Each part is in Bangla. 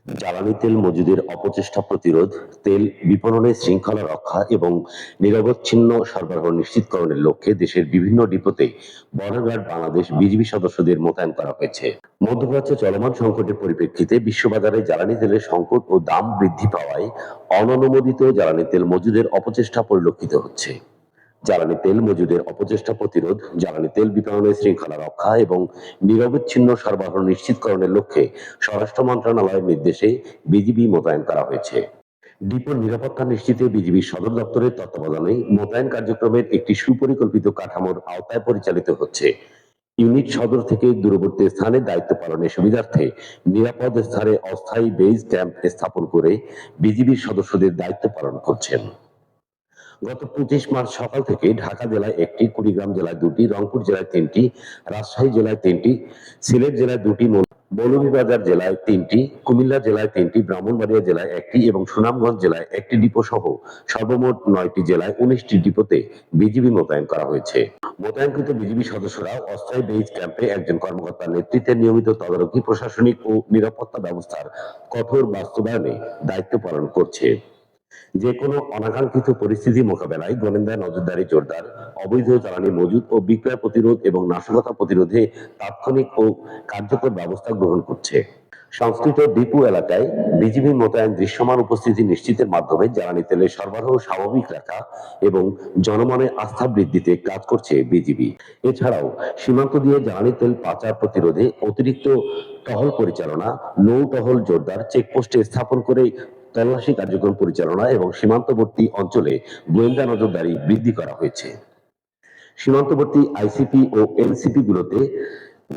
জ্বালানি তেল মজুদের অপচেষ্টা প্রতিরোধ, তেল বিপণনের শৃঙ্খলা রক্ষা এবং নিরবচ্ছিন্ন সরবরাহ নিশ্চিতকরণের লক্ষ্যে দেশের বিভিন্ন ডিপোতে বর্ডার গার্ড বাংলাদেশ বিজিবি সদস্যদের মোতায়েন করা হয়েছে। মধ্যপ্রাচ্যে চলমান সংকটের পরিপ্রেক্ষিতে বিশ্ববাজারে জ্বালানি তেলের সংকট ও দাম বৃদ্ধি পাওয়ায় অননুমোদিত জ্বালানি তেল মজুদের অপচেষ্টা পরিলক্ষিত হচ্ছে। জ্বালানি তেল মজুদের অপচেষ্টা প্রতিরোধ, জ্বালানি তেল বিতরণের শৃঙ্খলা রক্ষা এবং নিরবচ্ছিন্ন সরবরাহ নিশ্চিতকরণের লক্ষ্যে স্বরাষ্ট্র মন্ত্রণালয়ের নির্দেশে বিজিবি মোতায়েন করা হয়েছে। ডিপোর নিরাপত্তা নিশ্চিতে বিজিবির সদর দপ্তরের তত্ত্বাবধানে মোতায়েন কার্যক্রমের একটি সুপরিকল্পিত কাঠামোর আওতায় পরিচালিত হচ্ছে। ইউনিট সদর থেকে দূরবর্তী স্থানে দায়িত্ব পালনের সুবিধার্থে নিরাপদ স্থানে অস্থায়ী বেস ক্যাম্প স্থাপন করে বিজিবির সদস্যদের দায়িত্ব পালন করছেন। গত ২৫ মার্চ সকাল থেকে ঢাকা জেলায় একটি, কুড়িগ্রাম জেলায় দুটি, রংপুর জেলায় তিনটি, রাজশাহী জেলায় তিনটি, সিলেট জেলায় দুটি, মৌলভীবাজার জেলায় তিনটি, কুমিল্লা জেলায় তিনটি, ব্রাহ্মণবাড়িয়া জেলায় একটি এবং সুনামগঞ্জ জেলায় একটি ডিপো সহ সর্বমোট ৯টি জেলায় ১৯টি ডিপোতে বিজিবি মোতায়েন করা হয়েছে। মোতায়েনকৃত বিজিবি সদস্যরা অস্থায়ী বেস ক্যাম্পে একজন কর্মকর্তার নেতৃত্বে নিয়মিত তদারকি, প্রশাসনিক ও নিরাপত্তা ব্যবস্থার কঠোর বাস্তবায়নে দায়িত্ব পালন করছে। যে কোনো অনাকাঙ্ক্ষিত পরিস্থিতি মোকাবেলায় গোয়েন্দা নজরদারি জোরদার, অবৈধ জ্বালানি মজুদ ও বিক্রয় প্রতিরোধ এবং নাশকতা প্রতিরোধে তাৎক্ষণিক ও কার্যকর ব্যবস্থা গ্রহণ করছে। সংশ্লিষ্ট ডিপো এলাকায় বিজিবি মোতায়েন দৃশ্যমান উপস্থিতি নিশ্চিতের মাধ্যমে জ্বালানি তেলের সরবরাহ স্বাভাবিক রাখা এবং জনমনে আস্থা বৃদ্ধিতে কাজ করছে বিজিবি। এছাড়াও সীমান্ত দিয়ে জ্বালানি তেল পাচার প্রতিরোধে অতিরিক্ত টহল পরিচালনা, নৌ টহল জোরদার, চেকপোস্টে স্থাপন করে তল্লাশি কার্যক্রম পরিচালনা এবং সীমান্তবর্তী অঞ্চলে গোয়েন্দা নজরদারি বৃদ্ধি করা হয়েছে। সীমান্তবর্তী আইসিপি ও এনসিপি গুলোতে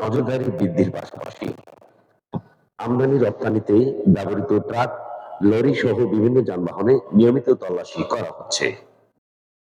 নজরদারি বৃদ্ধির পাশাপাশি আমদানি রপ্তানিতে ব্যবহৃত ট্রাক, লরি সহ বিভিন্ন যানবাহনে নিয়মিত তল্লাশি করা হচ্ছে।